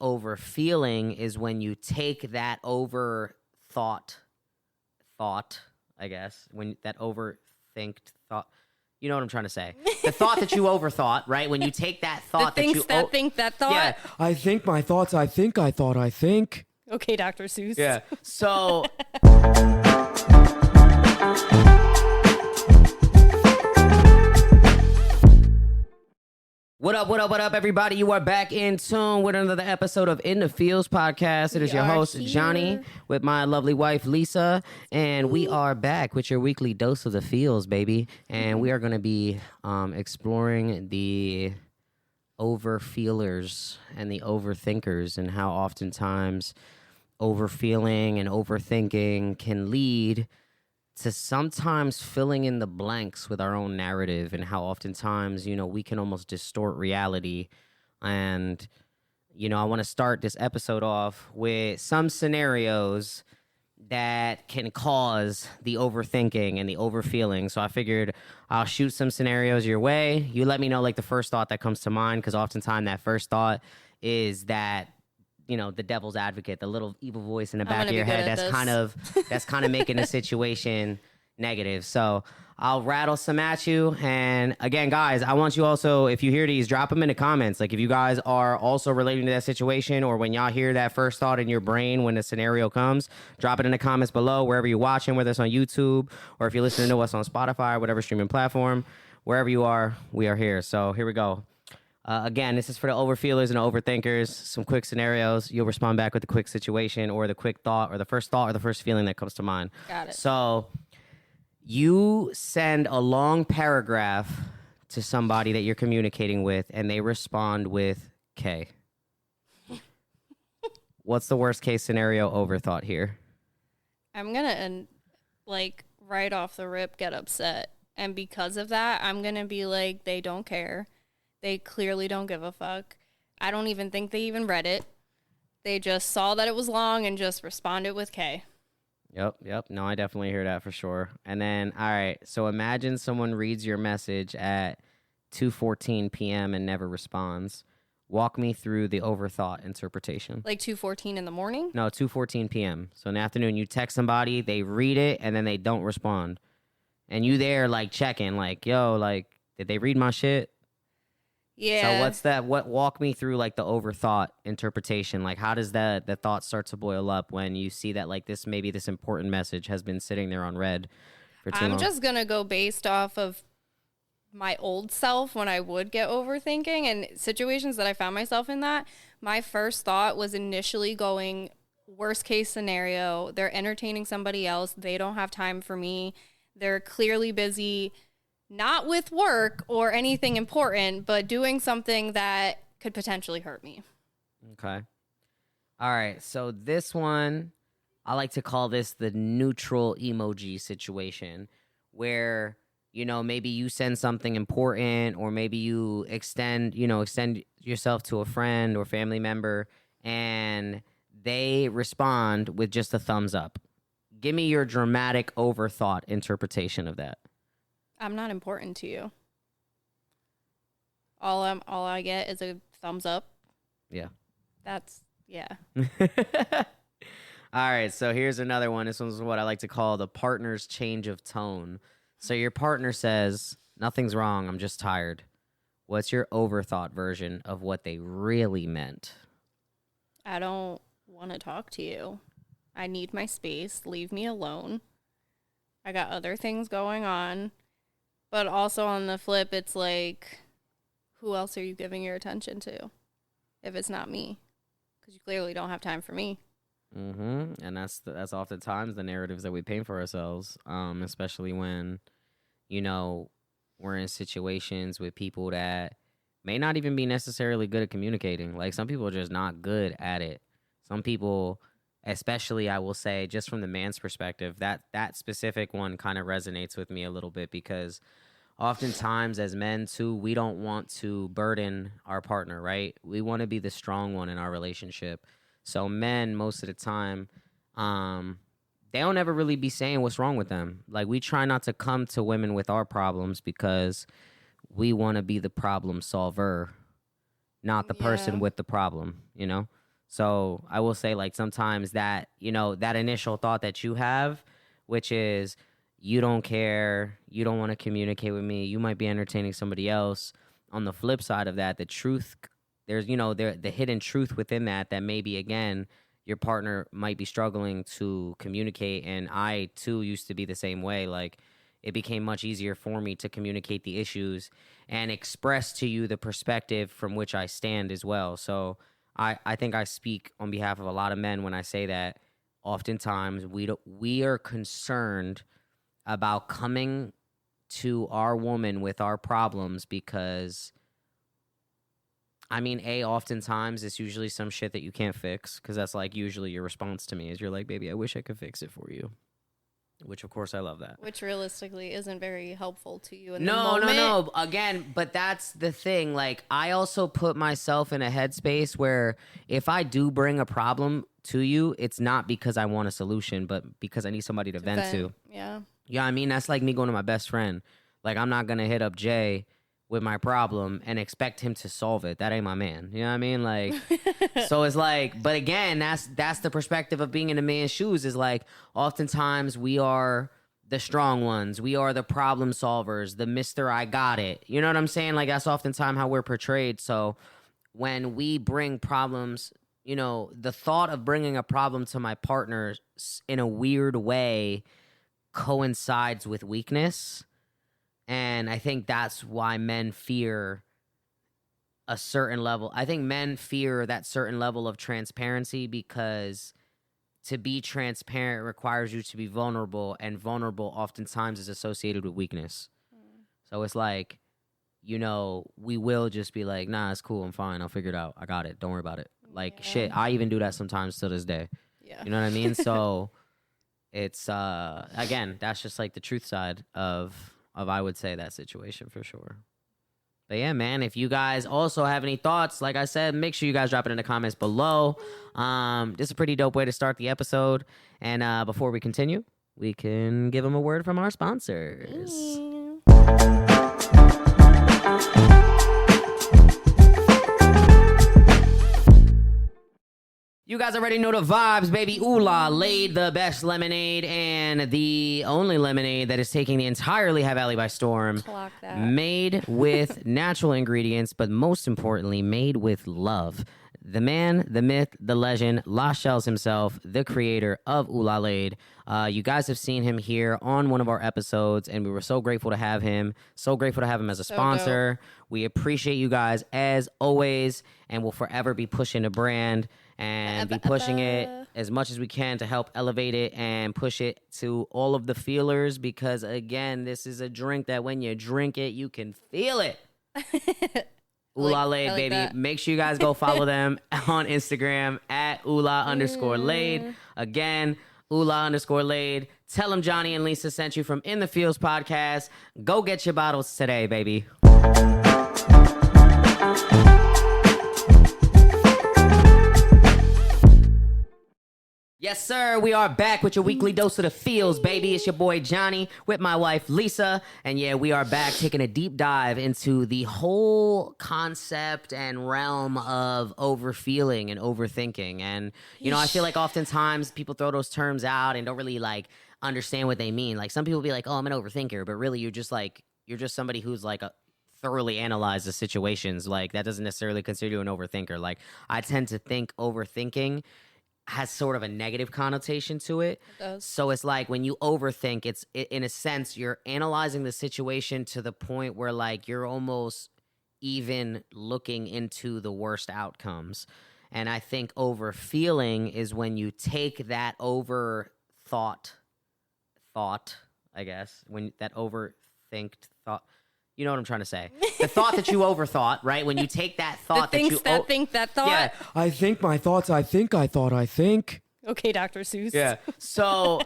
overfeeling is when you take that thought, I guess, when that overthinked thought. You know what I'm trying to say? The thought that you overthought, right? When you take that thought think that thought. Yeah, I think my thoughts. I thought. I think. Okay, Dr. Seuss. Yeah. So. What up, everybody? You are back in tune with another episode of In the Fields podcast. It is your host, Johnny, with my lovely wife, Lisa, and we are back with your weekly dose of the feels, baby. And we are going to be exploring the overfeelers and the overthinkers and how oftentimes overfeeling and overthinking can lead to sometimes filling in the blanks with our own narrative, and how oftentimes, we can almost distort reality. And, I want to start this episode off with some scenarios that can cause the overthinking and the overfeeling. So I figured I'll shoot some scenarios your way. You let me know, the first thought that comes to mind, because oftentimes that first thought is that, the devil's advocate, the little evil voice in the back of your head that's kind of making the situation negative. So I'll rattle some at you. And again, guys, I want you also, if you hear these, drop them in the comments. If you guys are also relating to that situation, or when y'all hear that first thought in your brain when the scenario comes, drop it in the comments below, wherever you're watching, whether it's on YouTube or if you're listening to us on Spotify or whatever streaming platform, wherever you are, we are here. So here we go. Again, this is for the overfeelers and the overthinkers. Some quick scenarios. You'll respond back with the quick situation or the quick thought or the first feeling that comes to mind. Got it. So you send a long paragraph to somebody that you're communicating with, and they respond with K. What's the worst case scenario overthought here? I'm going to, right off the rip, get upset. And because of that, I'm going to be like, they don't care. They clearly don't give a fuck. I don't even think they even read it. They just saw that it was long and just responded with K. Yep. No, I definitely hear that for sure. And then, all right, so imagine someone reads your message at 2:14 p.m. and never responds. Walk me through the overthought interpretation. 2:14 in the morning? No, 2:14 p.m. So in the afternoon, you text somebody, they read it, and then they don't respond. And you there, checking, did they read my shit? Yeah. So what's that? Walk me through the overthought interpretation. How does the thought start to boil up when you see that this important message has been sitting there unread for too long? I'm just gonna go based off of my old self when I would get overthinking and situations that I found myself in that. My first thought was initially going worst case scenario. They're entertaining somebody else. They don't have time for me. They're clearly busy. Not with work or anything important, but doing something that could potentially hurt me. Okay. All right. So this one, I like to call this the neutral emoji situation, where, maybe you send something important, or maybe you extend yourself to a friend or family member, and they respond with just a thumbs up. Give me your dramatic overthought interpretation of that. I'm not important to you. All I get is a thumbs up. Yeah. Yeah. All right, so here's another one. This one's what I like to call the partner's change of tone. So your partner says, "Nothing's wrong, I'm just tired." What's your overthought version of what they really meant? I don't want to talk to you. I need my space. Leave me alone. I got other things going on. But also on the flip, it's who else are you giving your attention to if it's not me? Because you clearly don't have time for me. Mm-hmm. And that's oftentimes the narratives that we paint for ourselves, especially when, we're in situations with people that may not even be necessarily good at communicating. Some people are just not good at it. Some people, especially, I will say, just from the man's perspective, that specific one kind of resonates with me a little bit, because oftentimes as men too, we don't want to burden our partner, right? We want to be the strong one in our relationship. So men, most of the time, they don't ever really be saying what's wrong with them. We try not to come to women with our problems because we want to be the problem solver, not the person with the problem, So I will say, like, sometimes that, that initial thought that you have, which is you don't care, you don't want to communicate with me, you might be entertaining somebody else. On the flip side of that, the truth, there's, the hidden truth within that maybe, again, your partner might be struggling to communicate. And I, too, used to be the same way. Like, it became much easier for me to communicate the issues and express to you the perspective from which I stand as well. So I think I speak on behalf of a lot of men when I say that oftentimes we are concerned about coming to our woman with our problems because, I mean, oftentimes it's usually some shit that you can't fix, because that's like usually your response to me is you're like, baby, I wish I could fix it for you. Which, of course, I love that. Which realistically isn't very helpful to you in the moment. No. Again, but that's the thing. Like, I also put myself in a headspace where if I do bring a problem to you, it's not because I want a solution, but because I need somebody to vent to. Yeah. Yeah, I mean, that's like me going to my best friend. Like, I'm not going to hit up Jay with my problem and expect him to solve it. That ain't my man. You know what I mean? Like, so it's like, but again, that's the perspective of being in a man's shoes, is like, oftentimes we are the strong ones. We are the problem solvers, the Mr. I got it. You know what I'm saying? Like, that's oftentimes how we're portrayed. So when we bring problems, the thought of bringing a problem to my partner in a weird way coincides with weakness. And I think that's why men fear a certain level. I think men fear that certain level of transparency, because to be transparent requires you to be vulnerable, and vulnerable oftentimes is associated with weakness. So it's like, we will just be like, nah, it's cool, I'm fine, I'll figure it out, I got it, don't worry about it. Like, shit, I even do that sometimes to this day. Yeah. You know what I mean? So it's, again, that's just like the truth side of I would say that situation for sure. But yeah, man, if you guys also have any thoughts, like I said, make sure you guys drop it in the comments below. This is a pretty dope way to start the episode. And before we continue, we can give them a word from our sponsors. You guys already know the vibes, baby. Oulalaid, the best lemonade and the only lemonade that is taking the entire Lehigh Valley by storm. Clock that. Made with natural ingredients, but most importantly, made with love. The man, the myth, the legend, Lashells himself, the creator of Oulalaid. You guys have seen him here on one of our episodes, and we were so grateful to have him. So grateful to have him as a sponsor. We appreciate you guys as always, and we'll forever be pushing the brand and be pushing it as much as we can to help elevate it and push it to all of the feelers, because, again, this is a drink that when you drink it, you can feel it. Oulalaid, baby. That. Make sure you guys go follow them on Instagram at Oula_Laid. Again, Oula_Laid. Tell them Johnny and Lisa sent you from In the Fields podcast. Go get your bottles today, baby. Yes, sir. We are back with your weekly dose of the feels, baby. It's your boy Johnny with my wife Lisa. And yeah, we are back taking a deep dive into the whole concept and realm of overfeeling and overthinking. And, I feel like oftentimes people throw those terms out and don't really understand what they mean. Like, some people be like, oh, I'm an overthinker. But really, you're just somebody who's thoroughly analyze the situations. Like, that doesn't necessarily consider you an overthinker. Like, I tend to think overthinking has sort of a negative connotation to it. It does. So it's like when you overthink, in a sense, you're analyzing the situation to the point where you're almost even looking into the worst outcomes. And I think overfeeling is when you take that thought, I guess, when that overthinked thought. You know what I'm trying to say? The thought that you overthought, right? When you take that thought think that thought. Yeah, I think my thoughts. I think. Okay, Dr. Seuss. Yeah. So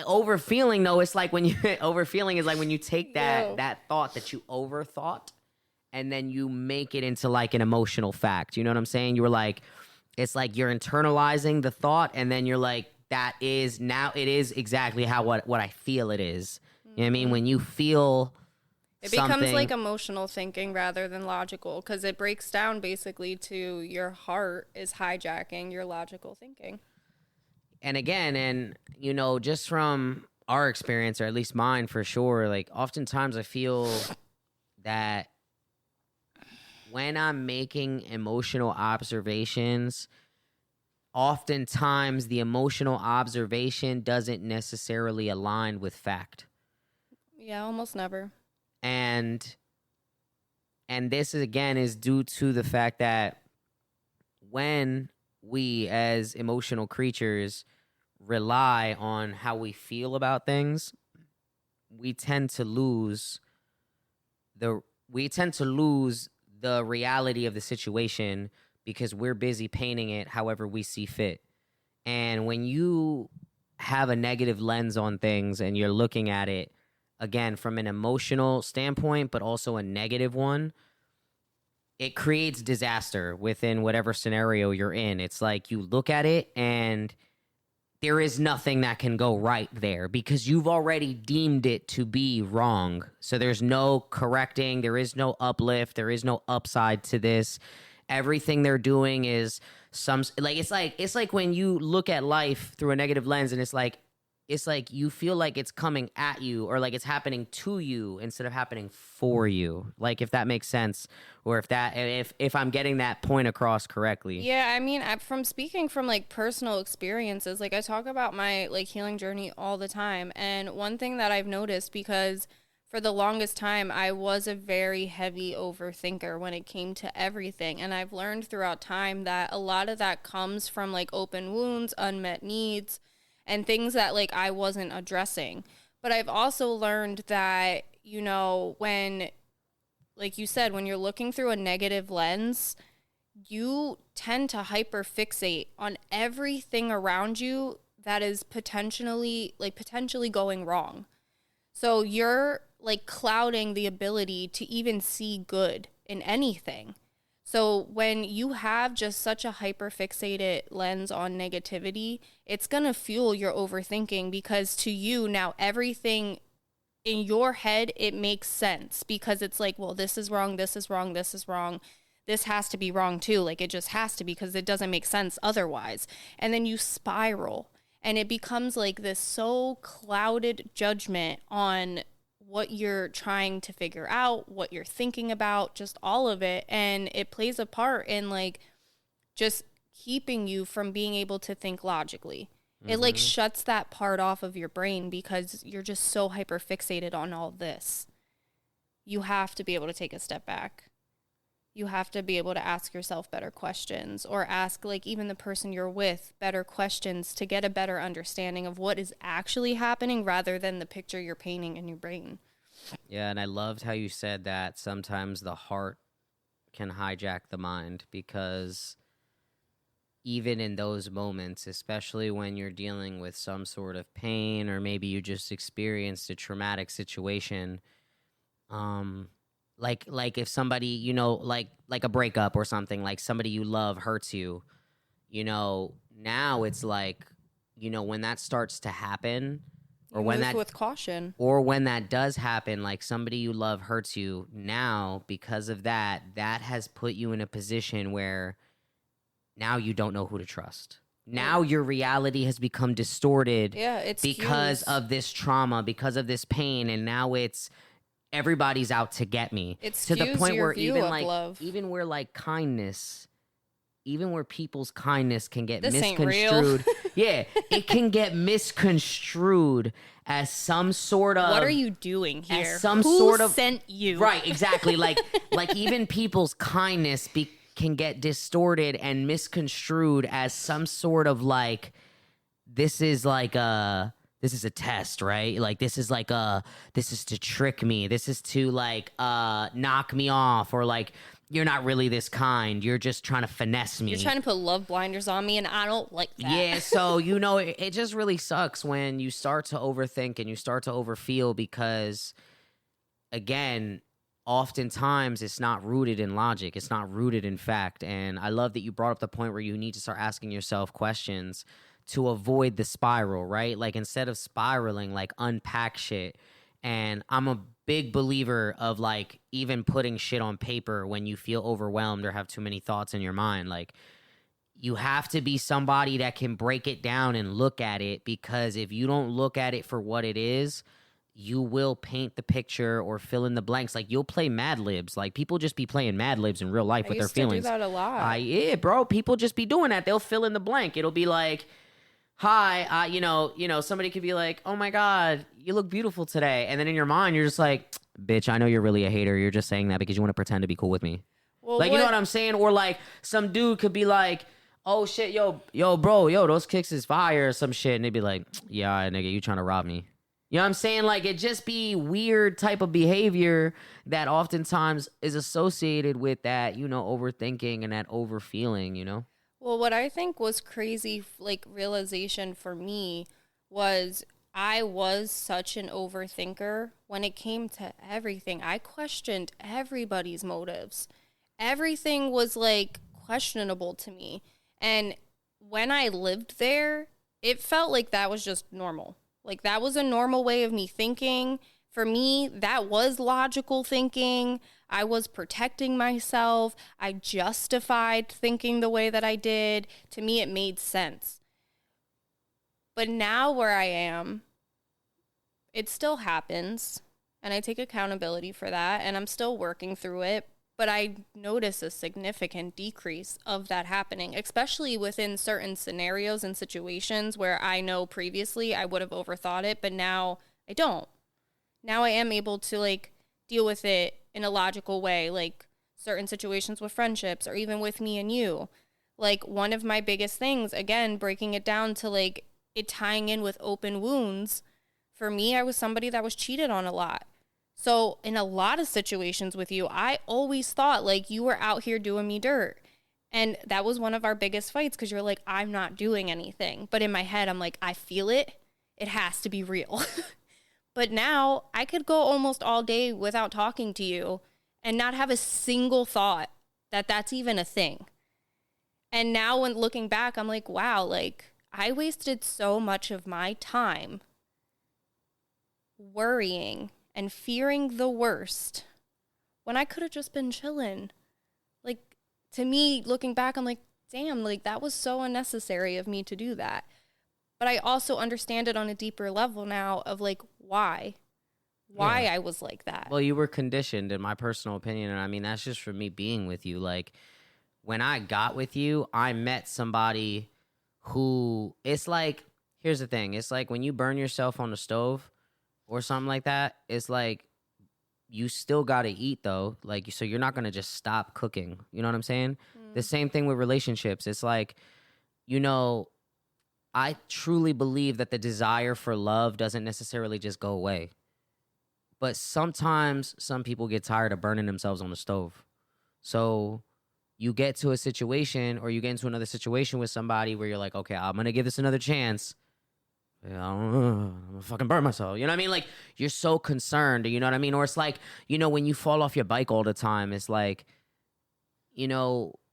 overfeeling, though, it's like when you overfeeling is like when you take that thought that you overthought and then you make it into an emotional fact. You know what I'm saying? You were like, it's like you're internalizing the thought, and then you're like, it is exactly what I feel it is. You know what I mean? When you feel It becomes like something. emotional thinking rather than logical because it breaks down basically to your heart is hijacking your logical thinking. And again, and just from our experience, or at least mine for sure, like oftentimes I feel that when I'm making emotional observations, oftentimes the emotional observation doesn't necessarily align with fact. Yeah, almost never. And this is, again, is due to the fact that when we as emotional creatures rely on how we feel about things, we tend to lose the reality of the situation because we're busy painting it however we see fit. And when you have a negative lens on things and you're looking at it again from an emotional standpoint but also a negative one, it creates disaster within whatever scenario you're in. It's like you look at it and there is nothing that can go right there because you've already deemed it to be wrong. So there's no correcting, there is no uplift, there is no upside to this. Everything they're doing is it's like when you look at life through a negative lens and it's like you feel like it's coming at you or like it's happening to you instead of happening for you. Like, if that makes sense, or if I'm getting that point across correctly. Yeah, I mean, from speaking from like personal experiences, like I talk about my like healing journey all the time. And one thing that I've noticed, because for the longest time, I was a very heavy overthinker when it came to everything. And I've learned throughout time that a lot of that comes from like open wounds, unmet needs, and things that like I wasn't addressing. But I've also learned that, when, like you said, when you're looking through a negative lens, you tend to hyperfixate on everything around you that is potentially going wrong. So you're like clouding the ability to even see good in anything. So when you have just such a hyperfixated lens on negativity, it's going to fuel your overthinking because to you now everything in your head, it makes sense because it's like, well, this is wrong, this is wrong, this is wrong. This has to be wrong too. Like it just has to be because it doesn't make sense otherwise. And then you spiral and it becomes like this so clouded judgment on what you're trying to figure out, what you're thinking about, just all of it. And it plays a part in like just keeping you from being able to think logically. It like shuts that part off of your brain because you're just so hyper fixated on all this. You have to be able to take a step back. You have to be able to ask yourself better questions or ask like even the person you're with better questions to get a better understanding of what is actually happening rather than the picture you're painting in your brain. Yeah, and I loved how you said that sometimes the heart can hijack the mind because even in those moments, especially when you're dealing with some sort of pain or maybe you just experienced a traumatic situation, like if somebody, like a breakup or something, like somebody you love hurts you, now it's like, when that starts to happen, or You move with caution. when that does happen, like somebody you love hurts you, now because of that has put you in a position where now you don't know who to trust. Now your reality has become distorted because of this trauma, because of this pain, and now it's everybody's out to get me. It's to the point where love. even where like kindness, even where people's kindness can get This ain't misconstrued. real. Yeah, it can get misconstrued as some sort of, what are you doing here? As some Who sort of sent you? Right, exactly. like even people's kindness can get distorted and misconstrued as some sort of like, this is a test, right? Like this is to trick me. This is to like knock me off, or like you're not really this kind. You're just trying to finesse me. You're trying to put love blinders on me, and I don't like that. Yeah, so it just really sucks when you start to overthink and you start to overfeel because, again, oftentimes it's not rooted in logic. It's not rooted in fact. And I love that you brought up the point where you need to start asking yourself questions to avoid the spiral, right? Like instead of spiraling, like unpack shit. And I'm a big believer of like even putting shit on paper when you feel overwhelmed or have too many thoughts in your mind. Like, you have to be somebody that can break it down and look at it, because if you don't look at it for what it is, you will paint the picture or fill in the blanks. Like, you'll play Mad Libs. Like, people just be playing Mad Libs in real life I with their used to do feelings. that a lot. Yeah, bro. People just be doing that. They'll fill in the blank. It'll be like, "Hi, somebody could be like, "Oh my God, you look beautiful today," and then in your mind, you're just like, "Bitch, I know you're really a hater. You're just saying that because you want to pretend to be cool with me." Well, Like, you know what I'm saying? Or like, some dude could be like, "Oh shit, yo, bro, yo, those kicks is fire," or some shit, and they'd be like, "Yeah, nigga, you trying to rob me?" You know what I'm saying? Like, it just be weird type of behavior that oftentimes is associated with that, overthinking and that overfeeling. Well, what I think was crazy, like realization for me, was I was such an overthinker when it came to everything. I questioned everybody's motives. Everything was like questionable to me. And when I lived there, it felt like that was just normal. Like that was a normal way of me thinking. For me, that was logical thinking. I was protecting myself. I justified thinking the way that I did. To me, it made sense. But now where I am, it still happens. And I take accountability for that. And I'm still working through it. But I notice a significant decrease of that happening, especially within certain scenarios and situations where I know previously I would have overthought it, but now I don't. Now I am able to like deal with it in a logical way, like certain situations with friendships or even with me and you. Like one of my biggest things, again, breaking it down to like it tying in with open wounds. For me, I was somebody that was cheated on a lot. So in a lot of situations with you, I always thought like you were out here doing me dirt. And that was one of our biggest fights because you're like, I'm not doing anything. But in my head, I'm like, I feel it. It has to be real. But now I could go almost all day without talking to you and not have a single thought that that's even a thing. And now when looking back, I'm like, wow, like I wasted so much of my time worrying and fearing the worst when I could have just been chilling. Like, to me, looking back, I'm like, damn, like that was so unnecessary of me to do that. But I also understand it on a deeper level now of like, why Yeah. I was like that. Well, you were conditioned, in my personal opinion, and I mean, that's just from me being with you. Like, when I got with you, I met somebody who, it's like, here's the thing. It's like when you burn yourself on the stove or something like that, it's like you still got to eat though. Like, so you're not going to just stop cooking. You know what I'm saying? The same thing with relationships. It's like, I truly believe that the desire for love doesn't necessarily just go away. But sometimes some people get tired of burning themselves on the stove. So you get to a situation or you get into another situation with somebody where you're like, okay, I'm going to give this another chance. Yeah, I'm gonna fucking burn myself. You know what I mean? Like, you're so concerned. You know what I mean? Or it's like, when you fall off your bike all the time, it's like,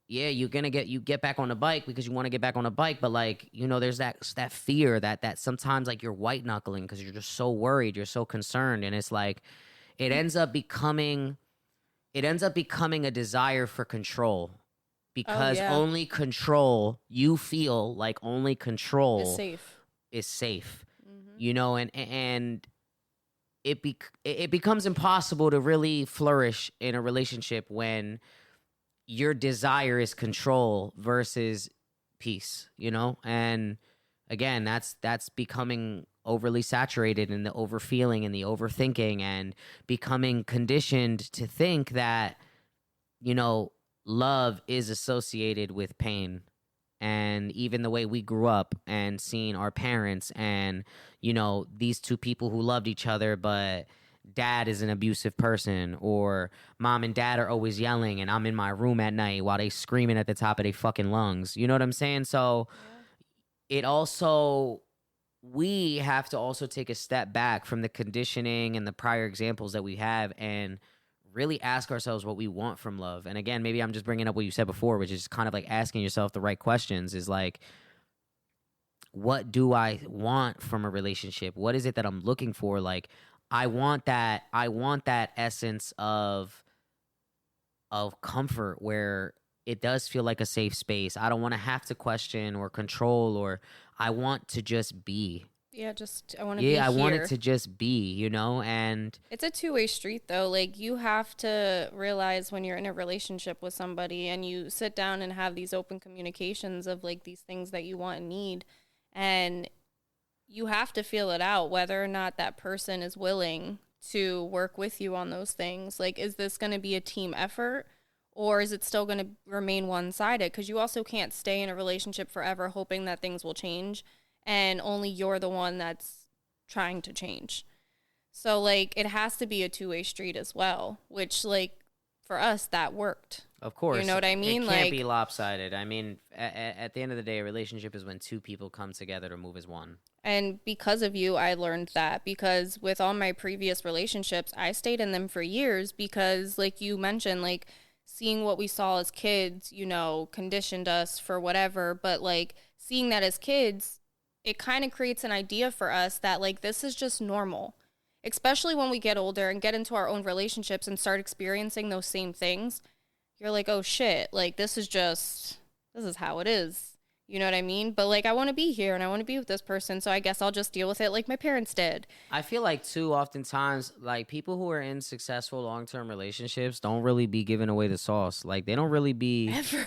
yeah, you get back on the bike because you want to get back on the bike, but like, there's that fear that sometimes like you're white knuckling because you're just so worried, you're so concerned, and it's like it ends up becoming a desire for control, because yeah. only control, you feel like only It's control safe. is safe. And it becomes impossible to really flourish in a relationship when your desire is control versus peace, and again, that's becoming overly saturated in the overfeeling and the overthinking, and becoming conditioned to think that love is associated with pain. And even the way we grew up and seeing our parents and these two people who loved each other, but dad is an abusive person, or mom and dad are always yelling and I'm in my room at night while they screaming at the top of their fucking lungs. You know what I'm saying? So it also, we have to also take a step back from the conditioning and the prior examples that we have and really ask ourselves what we want from love. And again, maybe I'm just bringing up what you said before, which is kind of like asking yourself the right questions, is like, what do I want from a relationship? What is it that I'm looking for? Like, I want that essence of comfort where it does feel like a safe space. I don't want to have to question or control, or I want to just be. Yeah, just I want to be Yeah, I want it here. to just be, and It's a two-way street though. Like you have to realize when you're in a relationship with somebody and you sit down and have these open communications of like these things that you want and need, and you have to feel it out whether or not that person is willing to work with you on those things. Like, is this going to be a team effort or is it still going to remain one sided? Because you also can't stay in a relationship forever hoping that things will change and only you're the one that's trying to change. So, like, it has to be a two-way street as well, which, like, for us, that worked. of course, You know what I mean? it can't Like, be lopsided. I mean, at the end of the day, a relationship is when two people come together to move as one. and because of you, I learned that because with all my previous relationships, I stayed in them for years because, like you mentioned, like seeing what we saw as kids, conditioned us for whatever. But like seeing that as kids, it kind of creates an idea for us that like this is just normal, especially when we get older and get into our own relationships and start experiencing those same things. You're like, oh shit, like this is how it is. You know what I mean? But like, I want to be here and I want to be with this person. So I guess I'll just deal with it like my parents did. I feel like too oftentimes like people who are in successful long-term relationships don't really be giving away the sauce. Like they don't really be Ever.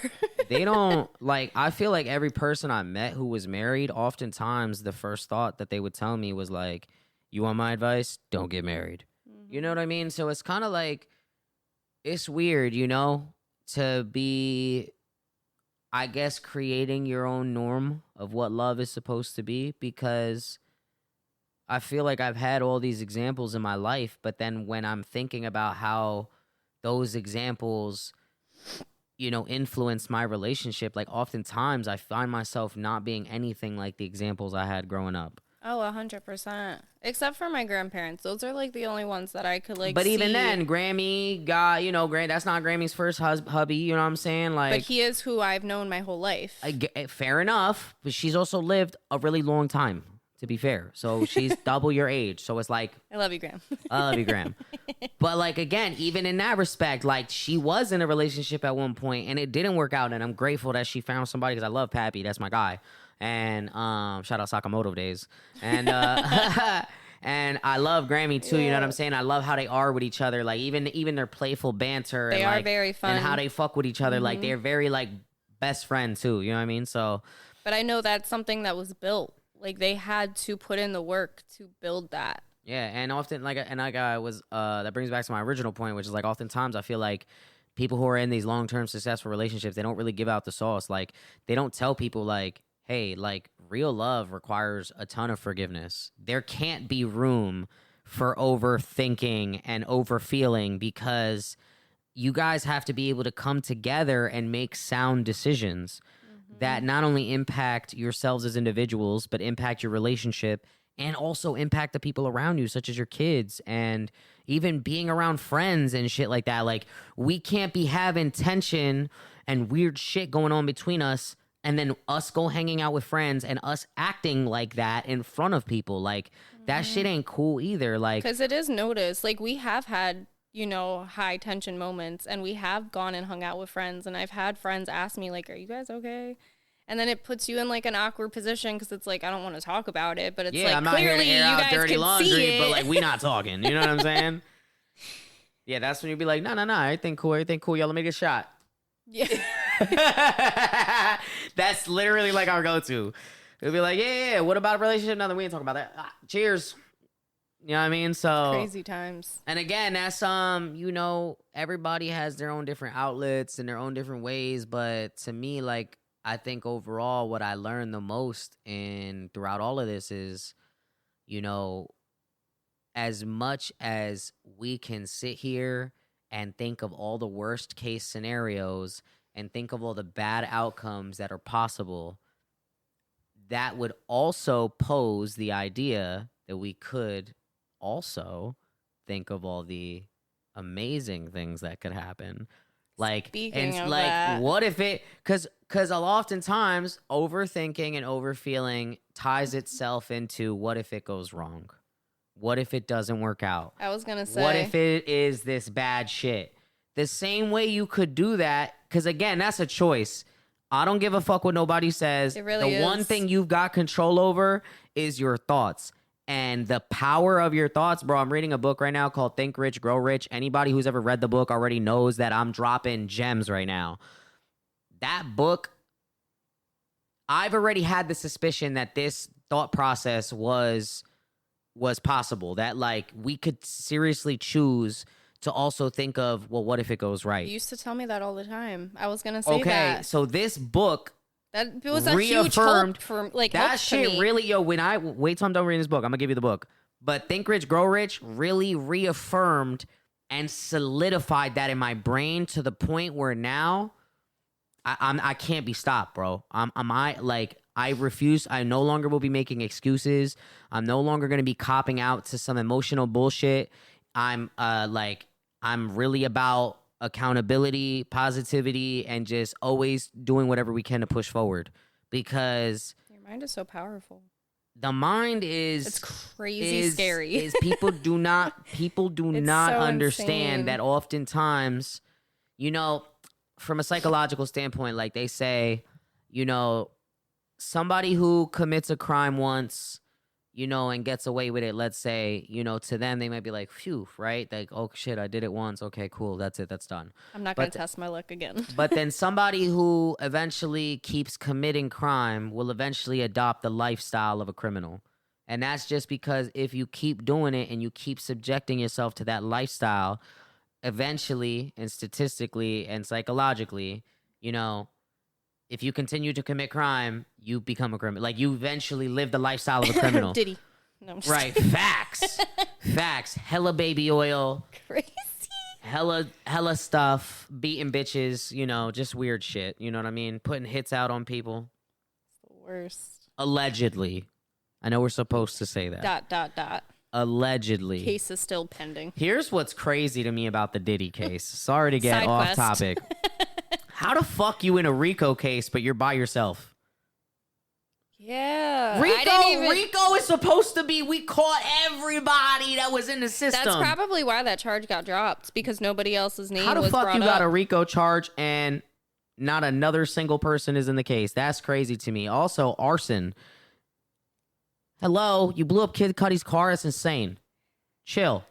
they don't like I feel like every person I met who was married, oftentimes the first thought that they would tell me was like, you want my advice? Don't get married. You know what I mean? So it's kind of like it's weird, to be I guess creating your own norm of what love is supposed to be, because I feel like I've had all these examples in my life, but then when I'm thinking about how those examples, influence my relationship, like oftentimes I find myself not being anything like the examples I had growing up. Oh, 100%. Except for my grandparents. Those are like the only ones that I could like But see. even then, Grammy got, that's not Grammy's first hubby, you know what I'm saying? Like, But he is who I've known my whole life. fair enough, but she's also lived a really long time, to be fair. So she's double your age. So it's like, I love you, Graham. I love you, Graham. But like, again, even in that respect, like she was in a relationship at one point and it didn't work out. And I'm grateful that she found somebody because I love Pappy. That's my guy. And shout out Sakamoto days. And and I love Grammy too, you know what I'm saying? I love how they are with each other. Like even their playful banter They and are like very fun. and how they fuck with each other. Like they're very like best friends too, you know what I mean? So But I know that's something that was built. Like they had to put in the work to build that. yeah, and often I was that brings back to my original point, which is like oftentimes I feel like people who are in these long-term successful relationships, they don't really give out the sauce. Like they don't tell people like, hey, like real love requires a ton of forgiveness. There can't be room for overthinking and overfeeling because you guys have to be able to come together and make sound decisions that not only impact yourselves as individuals, but impact your relationship and also impact the people around you, such as your kids and even being around friends and shit like that. Like, we can't be having tension and weird shit going on between us and then us go hanging out with friends and us acting like that in front of people. Like, that shit ain't cool either. Like, Because it is noticed. Like we have had, high tension moments and we have gone and hung out with friends. And I've had friends ask me like, are you guys okay? And then it puts you in like an awkward position because it's like, I don't want to talk about it, but it's yeah, like I'm not here to clearly air you out guys dirty can laundry, see it. but like, we not talking. You know what I'm saying? Yeah, that's when you'd be like, no, everything cool, yo, let me get a shot. Yeah. That's literally like our go-to. It'll be like, yeah, what about a relationship? Nothing, we ain't talking about that. Cheers. You know what I mean? So Crazy times. and again, that's everybody has their own different outlets and their own different ways, but to me, like, I think overall what I learned the most in throughout all of this is, as much as we can sit here and think of all the worst case scenarios and think of all the bad outcomes that are possible, that would also pose the idea that we could also think of all the amazing things that could happen. Like, Speaking and of like, that. what if it, because oftentimes overthinking and overfeeling ties itself into what if it goes wrong? What if it doesn't work out? I was going to say. What if it is this bad shit? The same way you could do that, because again, that's a choice. I don't give a fuck what nobody says. It really is. The one thing you've got control over is your thoughts. And the power of your thoughts, bro. I'm reading a book right now called Think Rich, Grow Rich. Anybody who's ever read the book already knows that I'm dropping gems right now. That book, I've already had the suspicion that this thought process was possible. That, like, we could seriously choose to also think of, well, what if it goes right? You used to tell me that all the time. I was going to say that. Okay, so this book that was a huge hope for, like, that hope shit to me. really, when I wait till I'm done reading this book, I'm gonna give you the book. But Think Rich, Grow Rich really reaffirmed and solidified that in my brain to the point where now I can't be stopped, bro. I refuse. I no longer will be making excuses. I'm no longer gonna be copping out to some emotional bullshit. I'm really about accountability, positivity, and just always doing whatever we can to push forward, because Your mind is so powerful. the mind is It's crazy scary. Is people do not so understand insane. that oftentimes, from a psychological standpoint, like they say, somebody who commits a crime once, and gets away with it, let's say, to them, they might be like, phew, right? Like, oh, shit, I did it once. Okay, cool. That's it. That's done. I'm not going to test my luck again. But then somebody who eventually keeps committing crime will eventually adopt the lifestyle of a criminal. And that's just because if you keep doing it and you keep subjecting yourself to that lifestyle, eventually, and statistically and psychologically, if you continue to commit crime, you become a criminal. Like, you eventually live the lifestyle of a criminal. Diddy. No, I'm just Right. Facts. Facts. Hella baby oil. crazy. Hella stuff. Beating bitches. Just weird shit. You know what I mean? Putting hits out on people. It's the worst. Allegedly. I know we're supposed to say that. ... Allegedly. Case is still pending. Here's what's crazy to me about the Diddy case. Sorry to get Side off quest. topic. How the fuck you in a RICO case, but you're by yourself? Yeah. Rico is supposed to be, we caught everybody that was in the system. That's probably why that charge got dropped, because nobody else's name was How the fuck brought you up. got a RICO charge and not another single person is in the case? That's crazy to me. Also, arson. Hello, you blew up Kid Cudi's car. That's insane. Chill.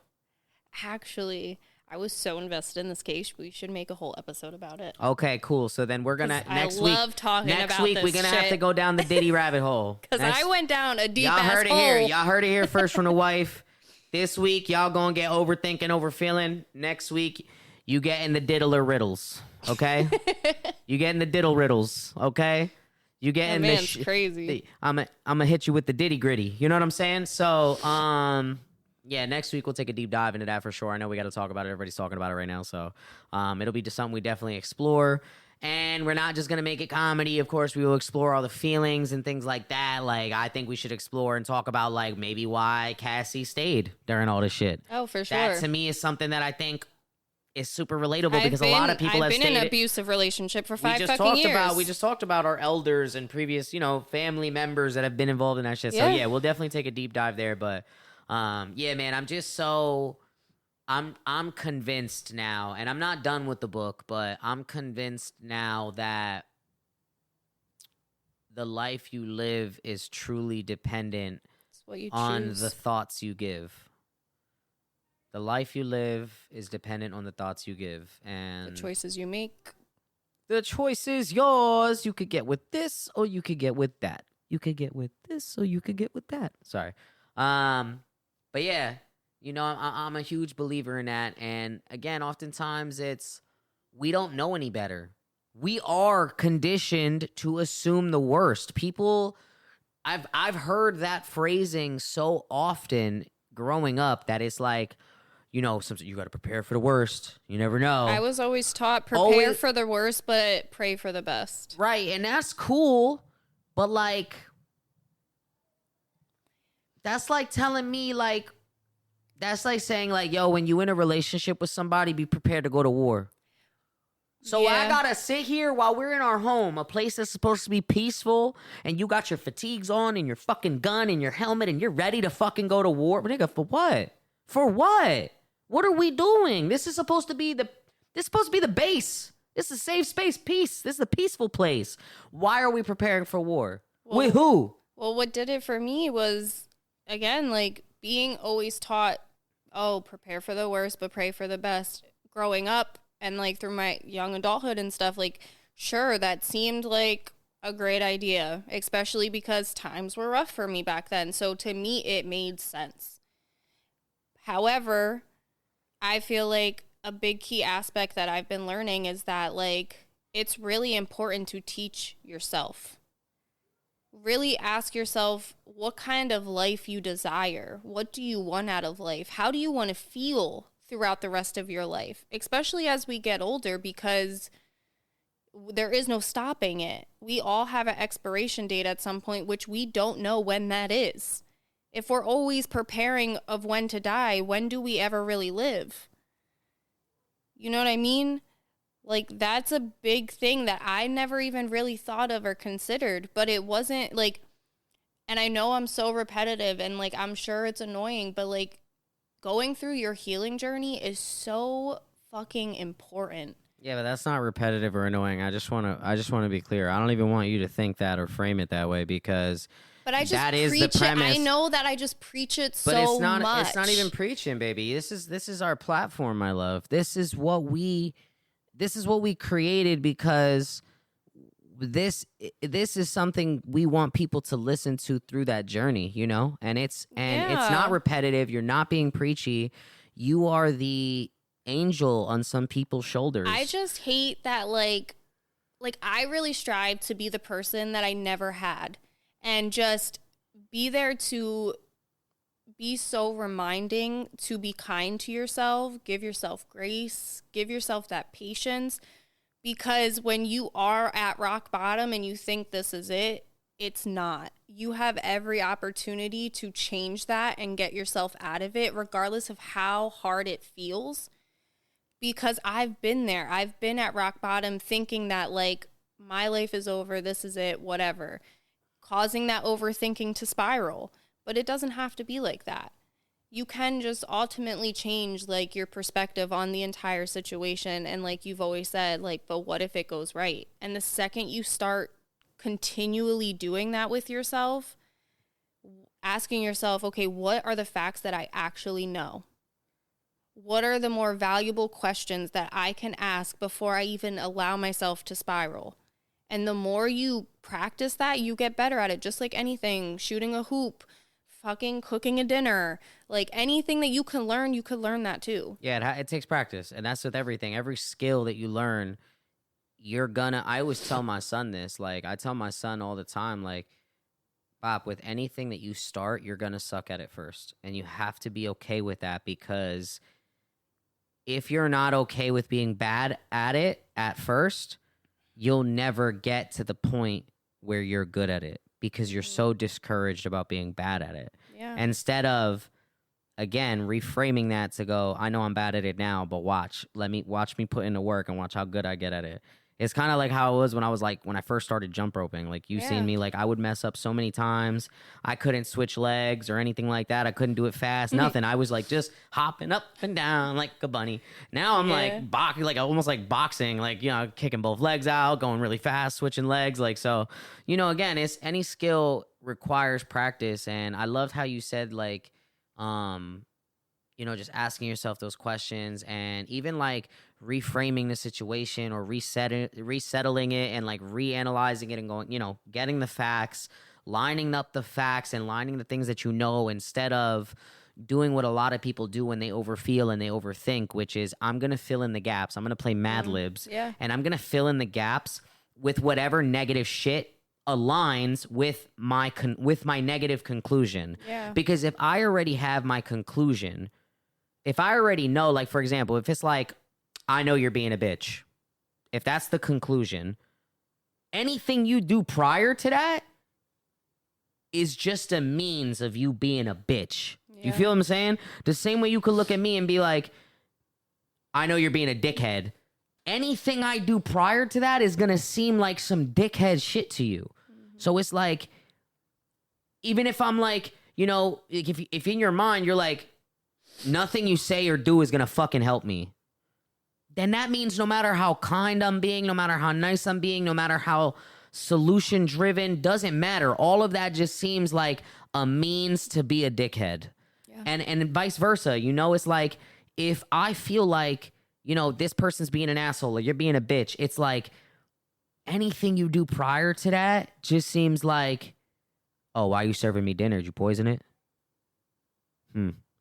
Actually, I was so invested in this case, we should make a whole episode about it. Okay, cool. So then we're gonna next we're gonna have to go down the Diddy rabbit hole. Because I went down a deep Y'all ass heard it hole. here. Y'all heard it here first from the wife. This week, y'all gonna get overthinking, overfeeling. Next week, you getting the diddler riddles. Okay, you getting the diddle riddles. Okay, you getting That this. man's crazy. I'm gonna hit you with the Diddy gritty. You know what I'm saying? So yeah, next week we'll take a deep dive into that for sure. I know we got to talk about it. Everybody's talking about it right now. So it'll be just something we definitely explore. And we're not just going to make it comedy. Of course, we will explore all the feelings and things like that. Like, I think we should explore and talk about, like, maybe why Cassie stayed during all this shit. Oh, for sure. That, to me, is something that I think is super relatable because a lot of people have I've been in stayed. an abusive relationship for 5 fucking fucking years. We just talked about our elders and previous, family members that have been involved in that shit. So, Yeah. yeah, we'll definitely take a deep dive there. But yeah, man, I'm just I'm convinced now, and I'm not done with the book, but I'm convinced now that the life you live is truly dependent It's what you on choose. the thoughts you give. The life you live is dependent on the thoughts you give, and The choices you make. the choice is yours. You could get with this, or you could get with that. You could get with this, or you could get with that. Sorry. But yeah, I'm a huge believer in that. And again, oftentimes we don't know any better. We are conditioned to assume the worst. People, I've heard that phrasing so often growing up that it's like, sometimes you got to prepare for the worst. You never know. I was always taught prepare for the worst, but pray for the best. Right, and that's cool, but like, that's like telling me, like, that's like saying, like, yo, when you in a relationship with somebody, be prepared to go to war. So I gotta sit here while we're in our home, a place that's supposed to be peaceful, and you got your fatigues on and your fucking gun and your helmet and you're ready to fucking go to war. But nigga, for what? For what? What are we doing? This is supposed to be the base. This is a safe space, peace. This is a peaceful place. Why are we preparing for war? With who? Well, what did it for me was, again, like being always taught, oh, prepare for the worst, but pray for the best. Growing up and like through my young adulthood and stuff, like, sure, that seemed like a great idea, especially because times were rough for me back then. So to me, it made sense. However, I feel like a big key aspect that I've been learning is that, like, it's really important to teach yourself. Really ask yourself what kind of life you desire. What do you want out of life? How do you want to feel throughout the rest of your life, especially as we get older, because there is no stopping it. We all have an expiration date at some point, which we don't know when that is. If we're always preparing of when to die, when do we ever really live? You know what I mean? Like, that's a big thing that I never even really thought of or considered, but it wasn't like, and I know I'm so repetitive and like, I'm sure it's annoying, but like going through your healing journey is so fucking important. Yeah, but that's not repetitive or annoying. I just want to be clear. I don't even want you to think that or frame it that way, because but I just that is preach the premise. it. I know that I just preach it but so it's not, much. It's not even preaching, baby. This is our platform, my love. This is what we created, because this is something we want people to listen to through that journey, you know? And it's not repetitive. You're not being preachy. You are the angel on some people's shoulders. I just hate that, like I really strive to be the person that I never had, and just be there to be so reminding to be kind to yourself, give yourself grace, give yourself that patience, because when you are at rock bottom and you think this is it, it's not. You have every opportunity to change that and get yourself out of it, regardless of how hard it feels. Because I've been there. I've been at rock bottom thinking that, like, my life is over, this is it, whatever. Causing that overthinking to spiral. But it doesn't have to be like that. You can just ultimately change, like, your perspective on the entire situation. And like you've always said, like, but what if it goes right? And the second you start continually doing that with yourself, asking yourself, okay, what are the facts that I actually know? What are the more valuable questions that I can ask before I even allow myself to spiral? And the more you practice that, you get better at it. Just like anything, shooting a hoop, fucking cooking a dinner, like anything that you can learn that too. Yeah, it takes practice. And that's with everything. Every skill that you learn, I always tell my son this. Like, I tell my son all the time, like, Bob, with anything that you start, you're going to suck at it first. And you have to be okay with that, because if you're not okay with being bad at it at first, you'll never get to the point where you're good at it, because you're so discouraged about being bad at it. Yeah. Instead of, again, reframing that to go, I know I'm bad at it now, but watch me put in the work and watch how good I get at it. It's kind of like how it was when I first started jump roping. Like, you've seen me, like, I would mess up so many times. I couldn't switch legs or anything like that. I couldn't do it fast, nothing. I was like just hopping up and down like a bunny. Now I'm like almost like boxing, like, you know, kicking both legs out, going really fast, switching legs. Like, so, you know, again, it's any skill requires practice. And I loved how you said, like, you know, just asking yourself those questions, and even like reframing the situation or resettling it and like reanalyzing it and going, you know, getting the facts, lining up the facts and lining the things that you know, instead of doing what a lot of people do when they overfeel and they overthink, which is, I'm going to fill in the gaps. I'm going to play Mad Libs, and I'm going to fill in the gaps with whatever negative shit aligns with my negative conclusion. Yeah. Because if I already have my conclusion, if I already know, like, for example, if it's like, I know you're being a bitch, if that's the conclusion, anything you do prior to that is just a means of you being a bitch. You feel what I'm saying? The same way you could look at me and be like, I know you're being a dickhead, anything I do prior to that is gonna seem like some dickhead shit to you. So it's like, even if I'm like, you know, if in your mind you're like, nothing you say or do is gonna fucking help me, then that means no matter how kind I'm being, no matter how nice I'm being, no matter how solution driven, doesn't matter. All of that just seems like a means to be a dickhead. Yeah. And vice versa. You know, it's like, if I feel like, you know, this person's being an asshole or you're being a bitch, it's like anything you do prior to that just seems like, oh, why are you serving me dinner? Did you poison it?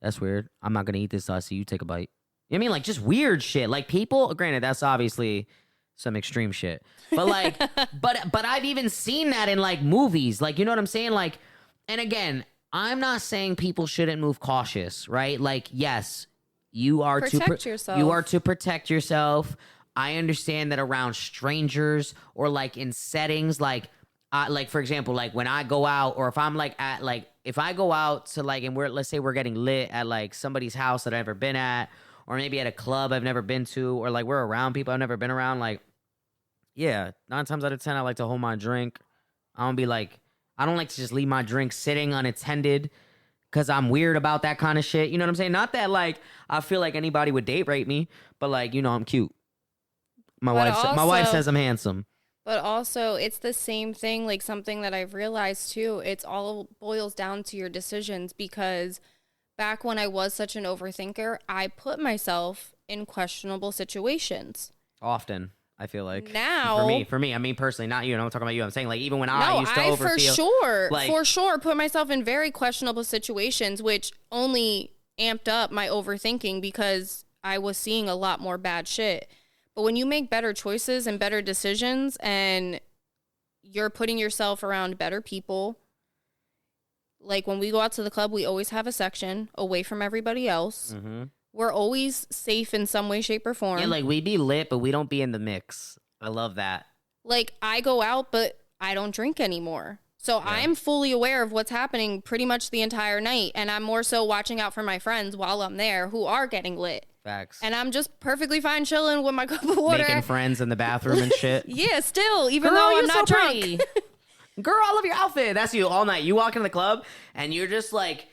That's weird. I'm not gonna eat this. So you take a bite. You know what I mean? Like, just weird shit. Like, people, granted, that's obviously some extreme shit. But like, but I've even seen that in like movies. Like, you know what I'm saying? Like, and again, I'm not saying people shouldn't move cautious, right? Like, yes, you are Protect yourself. You are to protect yourself. I understand that around strangers or like in settings, like for example, like when I go out, or if I'm like at like, if I go out to like, and let's say we're getting lit at like somebody's house that I've never been at, or maybe at a club I've never been to, or like we're around people I've never been around, like, yeah, 9 times out of 10, I like to hold my drink. I don't like to just leave my drink sitting unattended because I'm weird about that kind of shit. You know what I'm saying? Not that like I feel like anybody would date rape me, but like, you know, I'm cute. My wife says I'm handsome. But also, it's the same thing, like something that I've realized too. It's all boils down to your decisions, because back when I was such an overthinker, I put myself in questionable situations. Often, I feel like. Now, for me, I mean personally, not you. I'm talking about you. I'm saying like even when I used to overfeel. For sure, put myself in very questionable situations, which only amped up my overthinking because I was seeing a lot more bad shit. But when you make better choices and better decisions, and you're putting yourself around better people, like when we go out to the club, we always have a section away from everybody else. Mm-hmm. We're always safe in some way, shape, or form. Yeah, like we be lit, but we don't be in the mix. I love that. Like, I go out, but I don't drink anymore. So yeah. I'm fully aware of what's happening pretty much the entire night. And I'm more so watching out for my friends while I'm there who are getting lit. Facts. And I'm just perfectly fine chilling with my cup of water. Making friends in the bathroom and shit. Yeah, still, even though I'm not drunk. Girl, I love your outfit. That's you all night. You walk into the club and you're just like,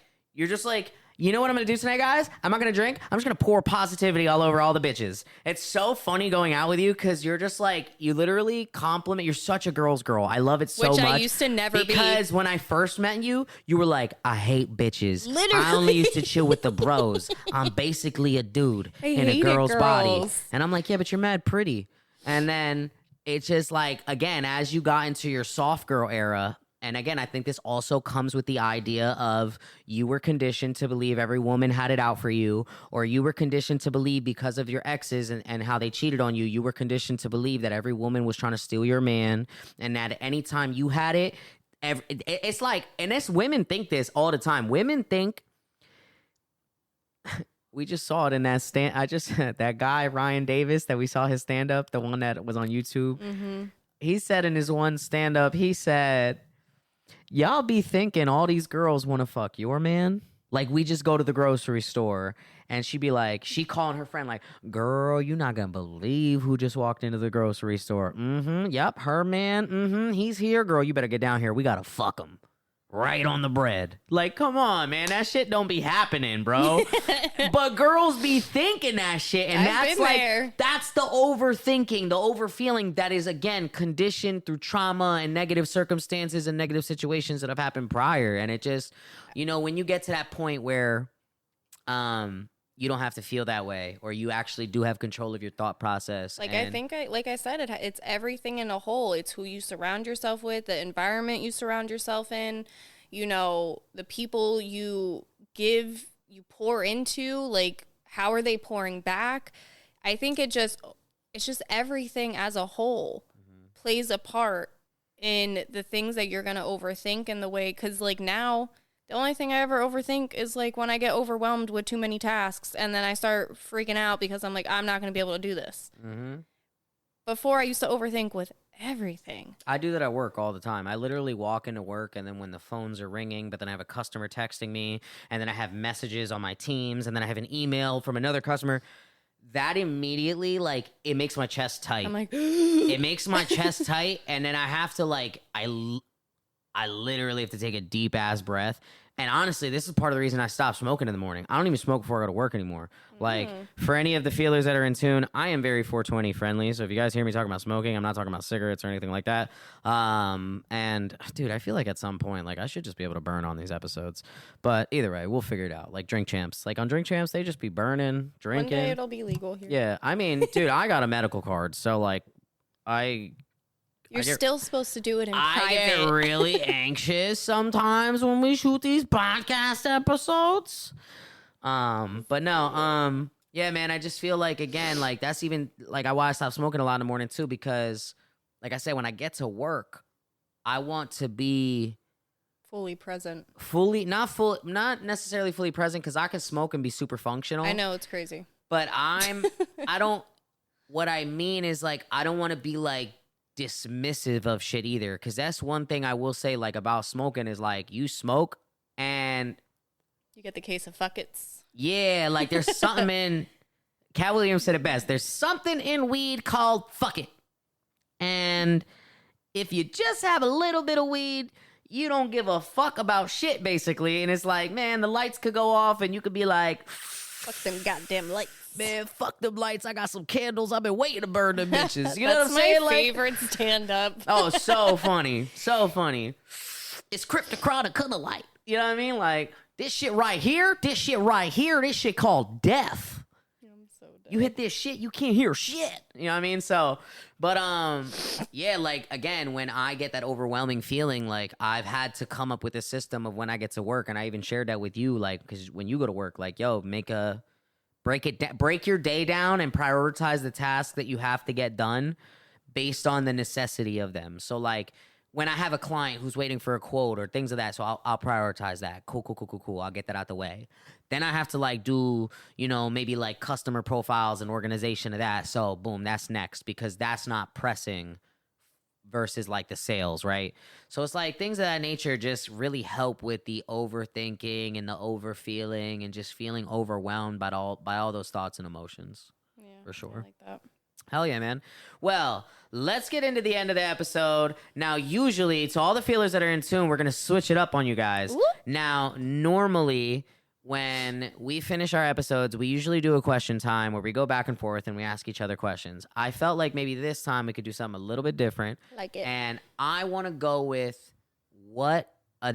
you know what I'm going to do tonight, guys? I'm not going to drink. I'm just going to pour positivity all over all the bitches. It's so funny going out with you because you're just like, you literally compliment. You're such a girl's girl. I love it so much. Which I used to never be. Because when I first met you, you were like, I hate bitches. Literally. I only used to chill with the bros. I'm basically a dude in a girl's body. And I'm like, yeah, but you're mad pretty. And then it's just like, again, as you got into your soft girl era, and again, I think this also comes with the idea of you were conditioned to believe every woman had it out for you, or you were conditioned to believe because of your exes and how they cheated on you, you were conditioned to believe that every woman was trying to steal your man, and that anytime you had it, it's like, and this, women think this all the time. Women think, we just saw it in that that guy, Ryan Davis, that we saw his stand-up, the one that was on YouTube. Mm-hmm. He said in his one stand-up, he said, y'all be thinking all these girls want to fuck your man. Like, we just go to the grocery store and she'd be like, she calling her friend like, girl, you not gonna believe who just walked into the grocery store. Mm-hmm. Yep, her man. Mm-hmm. He's here, girl. You better get down here. We gotta fuck him. Right on the bread. Like, come on, man. That shit don't be happening, bro. But girls be thinking that shit. And that's like, that's the overthinking, the overfeeling that is, again, conditioned through trauma and negative circumstances and negative situations that have happened prior. And it just, you know, when you get to that point where you don't have to feel that way, or you actually do have control of your thought process. Like, I think, like I said, it's everything in a whole. It's who you surround yourself with, the environment you surround yourself in, you know, the people you pour into, like, how are they pouring back? I think it's just everything as a whole plays a part in the things that you're going to overthink in the way, because, like, now, the only thing I ever overthink is like when I get overwhelmed with too many tasks and then I start freaking out because I'm like, I'm not going to be able to do this. Mm-hmm. Before, I used to overthink with everything. I do that at work all the time. I literally walk into work, and then when the phones are ringing, but then I have a customer texting me, and then I have messages on my Teams, and then I have an email from another customer. that immediately, like, it makes my chest tight. I'm like, it makes my chest tight, and then I have to, like, I literally have to take a deep ass breath. And honestly, this is part of the reason I stopped smoking in the morning. I don't even smoke before I go to work anymore. Like, for any of the feelers that are in tune, I am very 420 friendly. So if you guys hear me talking about smoking, I'm not talking about cigarettes or anything like that. And dude, I feel like at some point, like, I should just be able to burn on these episodes. But either way, we'll figure it out. Like Drink Champs. Like on Drink Champs, they just be burning, drinking. one day it'll be legal here. Yeah. I mean, dude, I got a medical card. So like, You're still supposed to do it in I private. get really anxious sometimes when we shoot these podcast episodes. But no, yeah, man, I just feel like, again, like, that's even, like, why I stopped smoking a lot in the morning, too, because, like I said, when I get to work, I want to be fully present. Not necessarily fully present, because I can smoke and be super functional. I know, it's crazy. But what I mean is, like, I don't want to be, like, dismissive of shit either, because that's one thing I will say, like, about smoking is, like, you smoke and you get the case of fuckets. Yeah, like, there's something in Cat Williams said it best, there's something in weed called fuck it. And if you just have a little bit of weed, you don't give a fuck about shit, basically. And it's like, man, the lights could go off and you could be like, fuck them goddamn lights. Man, fuck them lights. I got some candles. I've been waiting to burn them bitches. You know what I'm saying? That's my favorite stand-up. Oh, so funny. So funny. It's cryptochronic color light. You know what I mean? Like, this shit right here, this shit called death. I'm so dead. You hit this shit, you can't hear shit. You know what I mean? So, but, yeah, like, again, when I get that overwhelming feeling, like, I've had to come up with a system of when I get to work, and I even shared that with you, like, because when you go to work, like, yo, break your day down and prioritize the tasks that you have to get done based on the necessity of them. So, like, when I have a client who's waiting for a quote or things of that, so I'll prioritize that. Cool. I'll get that out the way. Then I have to, like, do, you know, maybe, like, customer profiles and organization of that. So, boom, that's next, because that's not pressing versus, like, the sales, right? So it's like things of that nature just really help with the overthinking and the overfeeling and just feeling overwhelmed by all those thoughts and emotions. Yeah, for sure. I like that. Hell yeah, man. Well, let's get into the end of the episode. Now, usually, to all the feelers that are in tune, we're going to switch it up on you guys. Whoop. Now, normally, when we finish our episodes, we usually do a question time where we go back and forth and we ask each other questions. I felt like maybe this time we could do something a little bit different. Like it. And I want to go with a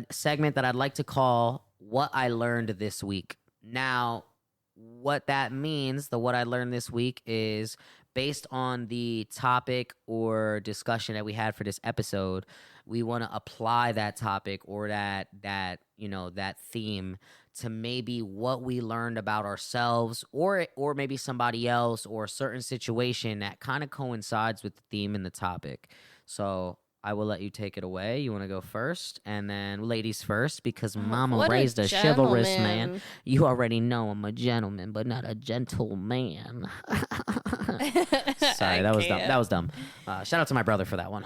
segment that I'd like to call What I Learned This Week. Now, what that means, what I learned this week, is based on the topic or discussion that we had for this episode, we want to apply that topic or that theme to maybe what we learned about ourselves or maybe somebody else or a certain situation that kind of coincides with the theme and the topic. So I will let you take it away. You want to go first? And then ladies first, because mama raised a chivalrous man. You already know I'm a gentleman, but not a gentleman. Sorry, that was dumb. That was dumb. Shout out to my brother for that one.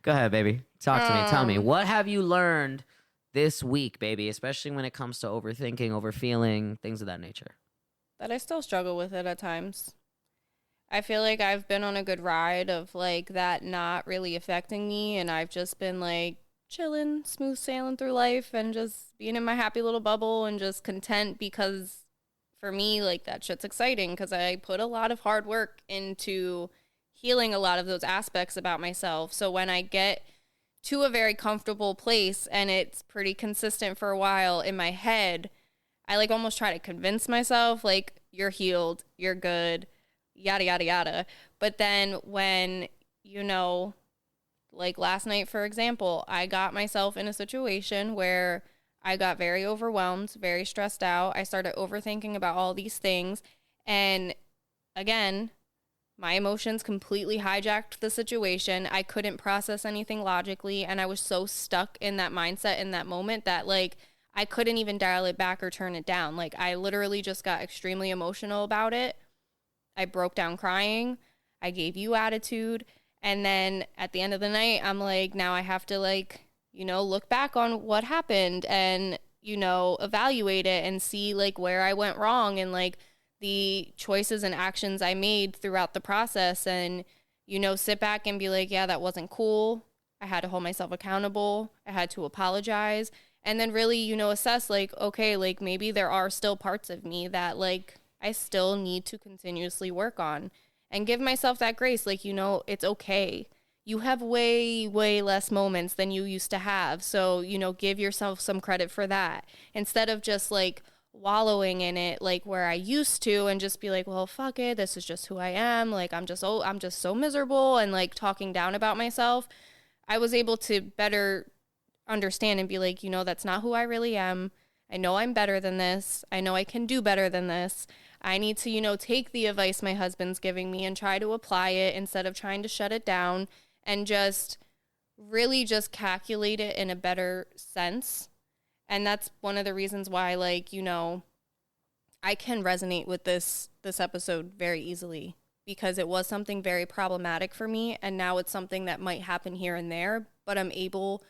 Go ahead, baby. Talk to me. Tell me, what have you learned this week, baby, especially when it comes to overthinking, overfeeling, things of that nature? That I still struggle with it at times. I feel like I've been on a good ride of, like, that not really affecting me, and I've just been, like, chilling, smooth sailing through life and just being in my happy little bubble and just content, because for me, like, that shit's exciting because I put a lot of hard work into healing a lot of those aspects about myself. So when I get to a very comfortable place and it's pretty consistent for a while in my head, I, like, almost try to convince myself, like, you're healed, you're good, yada, yada, yada. But then when, you know, like last night, for example, I got myself in a situation where I got very overwhelmed, very stressed out. I started overthinking about all these things. And again, my emotions completely hijacked the situation. I couldn't process anything logically. And I was so stuck in that mindset in that moment that, like, I couldn't even dial it back or turn it down. Like, I literally just got extremely emotional about it. I broke down crying. I gave you attitude. And then at the end of the night, I'm like, now I have to, like, you know, look back on what happened and, you know, evaluate it and see, like, where I went wrong and, like, the choices and actions I made throughout the process, and, sit back and be like, yeah, that wasn't cool. I had to hold myself accountable. I had to apologize. And then really, assess like, okay, like maybe there are still parts of me that like I still need to continuously work on, and give myself that grace. Like, it's okay. You have way, way less moments than you used to have. So, give yourself some credit for that instead of just like wallowing in it like where I used to, and just be like, well, fuck it. This is just who I am. Like, I'm just so miserable, and like talking down about myself. I was able to better understand and be like, that's not who I really am. I know I'm better than this. I know I can do better than this. I need to, take the advice my husband's giving me and try to apply it instead of trying to shut it down, and just really just calculate it in a better sense. And that's one of the reasons why, like, I can resonate with this episode very easily, because it was something very problematic for me, and now it's something that might happen here and there, but I'm able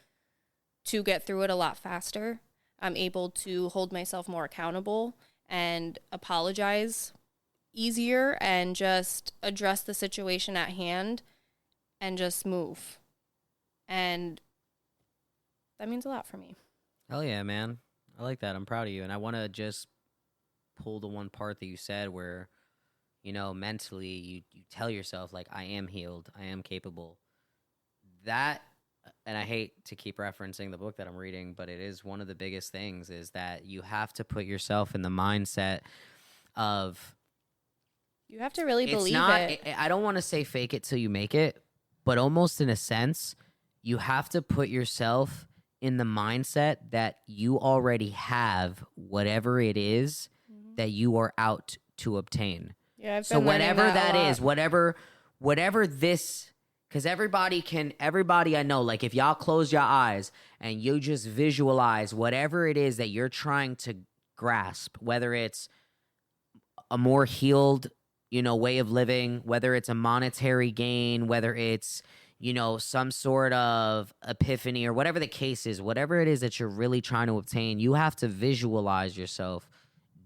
to get through it a lot faster. I'm able to hold myself more accountable and apologize easier, and just address the situation at hand and just move. And that means a lot for me. Hell yeah, man. I like that. I'm proud of you. And I want to just pull the one part that you said where, mentally you tell yourself, like, I am healed. I am capable. That, and I hate to keep referencing the book that I'm reading, but it is one of the biggest things, is that you have to put yourself in the mindset of, you have to really believe it. I don't want to say fake it till you make it, but almost in a sense, you have to put yourself in the mindset that you already have whatever it is that you are out to obtain. Yeah, I've so been whatever that a is, whatever this, because everybody I know, like if y'all close your eyes and you just visualize whatever it is that you're trying to grasp, whether it's a more healed, way of living, whether it's a monetary gain, whether it's, some sort of epiphany, or whatever the case is, whatever it is that you're really trying to obtain, you have to visualize yourself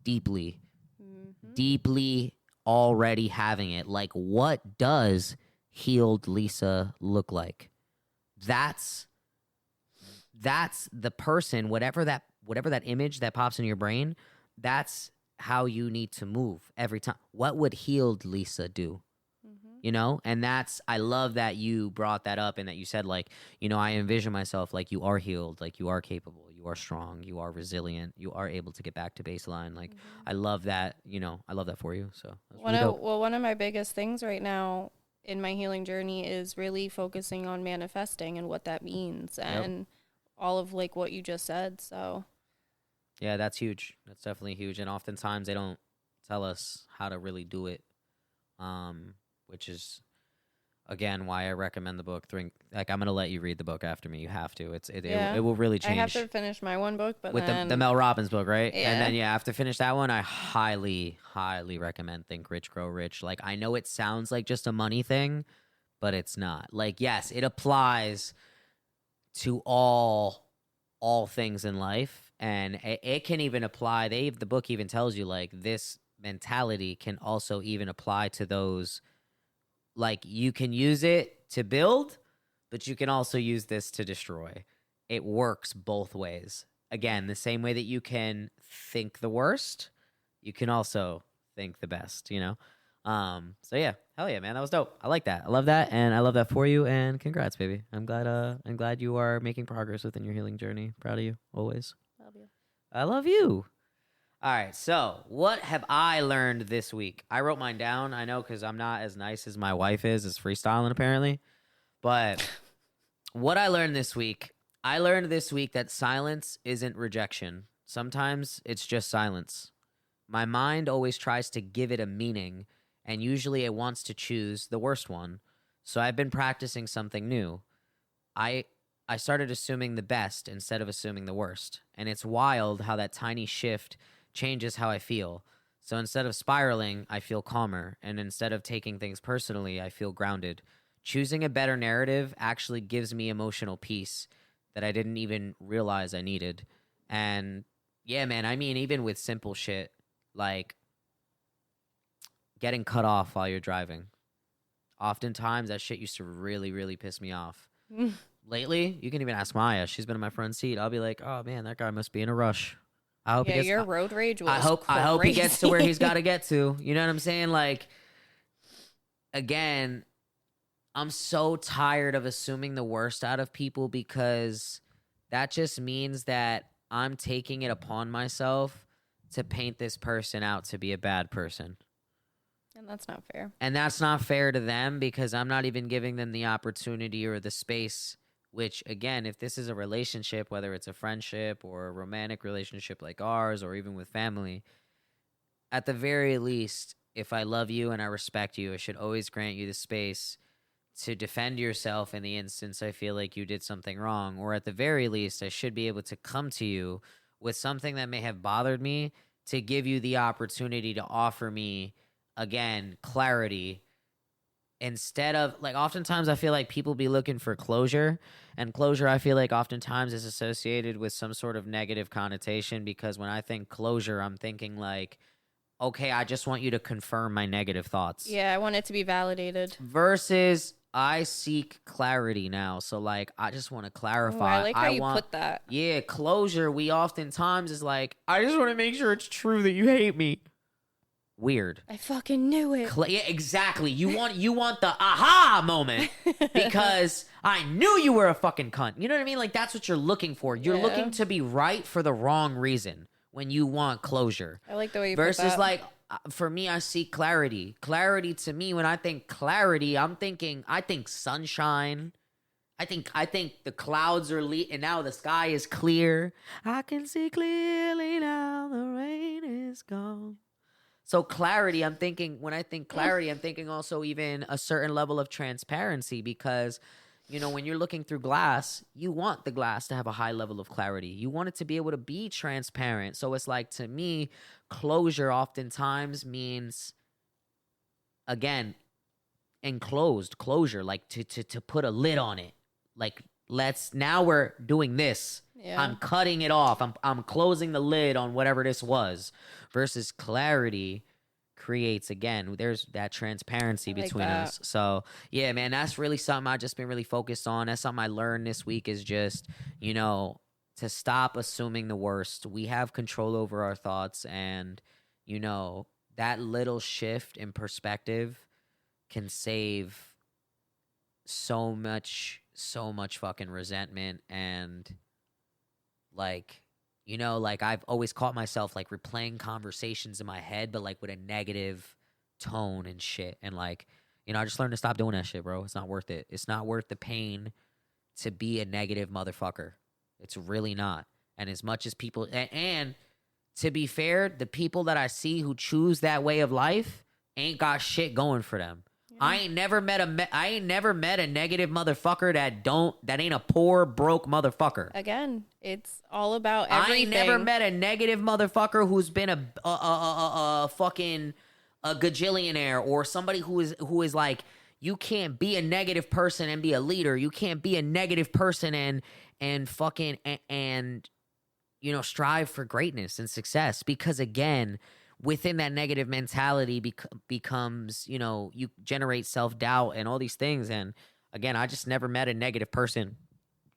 deeply, deeply already having it. Like, what does healed Lisa look like? That's the person, whatever that image that pops in your brain, that's how you need to move every time. What would healed Lisa do? And I love that you brought that up, and that you said, like, I envision myself like you are healed, like you are capable, you are strong, you are resilient, you are able to get back to baseline. Like, I love that, I love that for you. So one of my biggest things right now in my healing journey is really focusing on manifesting and what that means, and all of like what you just said. So yeah, that's huge. That's definitely huge. And oftentimes they don't tell us how to really do it. Which is, again, why I recommend the book. Like, I'm gonna let you read the book after me. You have to. It will really change. I have to finish my one book, but with then the Mel Robbins book, right? Yeah. And then after finish that one, I highly, highly recommend Think Rich, Grow Rich. Like, I know it sounds like just a money thing, but it's not. Like, yes, it applies to all things in life, and it can even apply. The book even tells you, like, this mentality can also even apply to those. Like, you can use it to build, but you can also use this to destroy. It works both ways. Again, the same way that you can think the worst, you can also think the best, So yeah, hell yeah, man. That was dope. I like that. I love that. And I love that for you. And congrats, baby. I'm glad you are making progress within your healing journey. Proud of you always. Love you. I love you. All right, so what have I learned this week? I wrote mine down. I know, because I'm not as nice as my wife is freestyling, apparently. But what I learned this week that silence isn't rejection. Sometimes it's just silence. My mind always tries to give it a meaning, and usually it wants to choose the worst one. So I've been practicing something new. I started assuming the best instead of assuming the worst. And it's wild how that tiny shift changes how I feel. So instead of spiraling, I feel calmer. And instead of taking things personally, I feel grounded. Choosing a better narrative actually gives me emotional peace that I didn't even realize I needed. And yeah, man, I mean, even with simple shit, like, getting cut off while you're driving. Oftentimes, that shit used to really, really piss me off. Lately, you can even ask Maya. She's been in my front seat. I'll be like, oh man, that guy must be in a rush. I hope Yeah, he gets. your road rage was I hope he gets to where he's got to crazy. get to. You know what I'm saying? Like, again, I'm so tired of assuming the worst out of people because that just means that I'm taking it upon myself to paint this person out to be a bad person. And that's not fair. And that's not fair to them because I'm not even giving them the opportunity or the space, which, again, if this is a relationship, whether it's a friendship or a romantic relationship like ours or even with family, at the very least, if I love you and I respect you, I should always grant you the space to defend yourself in the instance I feel like you did something wrong. Or at the very least, I should be able to come to you with something that may have bothered me to give you the opportunity to offer me, again, clarity. Instead of, like, oftentimes I feel like people be looking for closure, and closure I feel like oftentimes is associated with some sort of negative connotation because when I think closure, I'm thinking like, okay, I just want you to confirm my negative thoughts. Yeah, I want it to be validated. Versus I seek clarity now. So like I just want to Ooh, clarify. I like how you put that. Yeah, closure we oftentimes is like, I just want to make sure it's true that you hate me. Weird. I fucking knew it. Yeah, exactly. You want the aha moment because I knew you were a fucking cunt. You know what I mean? Like that's what you're looking for. You're Yeah. looking to be right for the wrong reason when you want closure. I like the way you put Versus that. like for me, I seek clarity. Clarity to me, when I think clarity, I think sunshine. I think the clouds are and now the sky is clear. I can see clearly now the rain is gone. So clarity, when I think clarity, I'm thinking also even a certain level of transparency because, you know, when you're looking through glass, you want the glass to have a high level of clarity. You want it to be able to be transparent. So it's like, to me, closure oftentimes means, again, enclosed closure, like to put a lid on it. Like, now we're doing this. Yeah. I'm cutting it off. I'm closing the lid on whatever this was. Versus clarity creates, again, there's that transparency between us. So yeah, man, that's really something I've just been really focused on. That's something I learned this week is just, you know, to stop assuming the worst. We have control over our thoughts, and, you know, that little shift in perspective can save so much fucking resentment. And like, you know, like I've always caught myself like replaying conversations in my head, but like with a negative tone and shit. And like, you know, I just learned to stop doing that shit, bro. It's not worth it. It's not worth the pain to be a negative motherfucker. It's really not. And as much as people, and to be fair, the people that I see who choose that way of life ain't got shit going for them. Yeah. I ain't never met a negative motherfucker that ain't a poor, broke motherfucker. Again, it's all about everything. I ain't never met a negative motherfucker who's been a fucking a gajillionaire, or somebody who is like, you can't be a negative person and be a leader. You can't be a negative person and fucking and you know, strive for greatness and success, because again, within that negative mentality becomes, you know, you generate self-doubt and all these things. And again, I just never met a negative person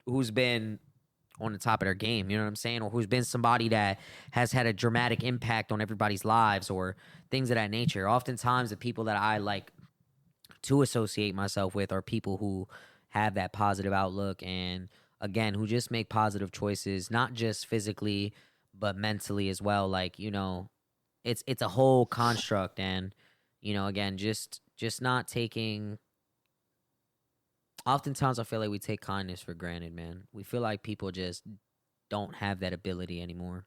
who's been on the top of their game, you know what I'm saying? Or who's been somebody that has had a dramatic impact on everybody's lives or things of that nature. Oftentimes the people that I like to associate myself with are people who have that positive outlook and, again, who just make positive choices, not just physically, but mentally as well. Like, you know, it's a whole construct. And, you know, again, just not taking... Oftentimes I feel like we take kindness for granted, man. We feel like people just don't have that ability anymore.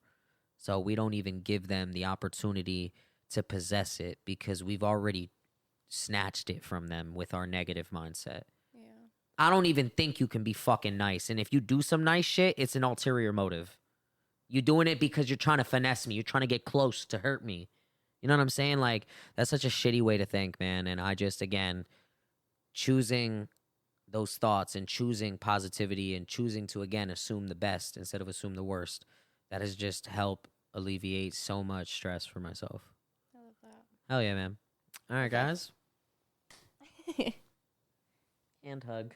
So we don't even give them the opportunity to possess it because we've already snatched it from them with our negative mindset. Yeah. I don't even think you can be fucking nice. And if you do some nice shit, it's an ulterior motive. You're doing it because you're trying to finesse me. You're trying to get close to hurt me. You know what I'm saying? Like, that's such a shitty way to think, man. And I just, again, choosing those thoughts and choosing positivity and choosing to, again, assume the best instead of assume the worst, that has just helped alleviate so much stress for myself. I love that. Hell yeah, man. All right, guys. And hug.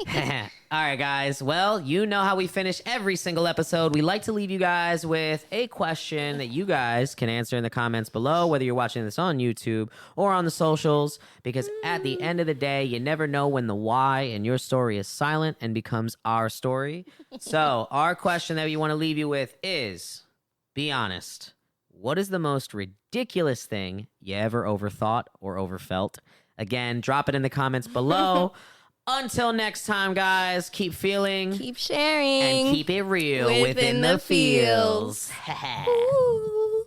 All right, guys. Well, you know how we finish every single episode. We like to leave you guys with a question that you guys can answer in the comments below, whether you're watching this on YouTube or on the socials, because at the end of the day, you never know when the why in your story is silent and becomes our story. So our question that we want to leave you with is, be honest. What is the most ridiculous thing you ever overthought or overfelt? Again, drop it in the comments below. Until next time, guys, keep feeling, Keep sharing, and keep it real within the feels. Ooh.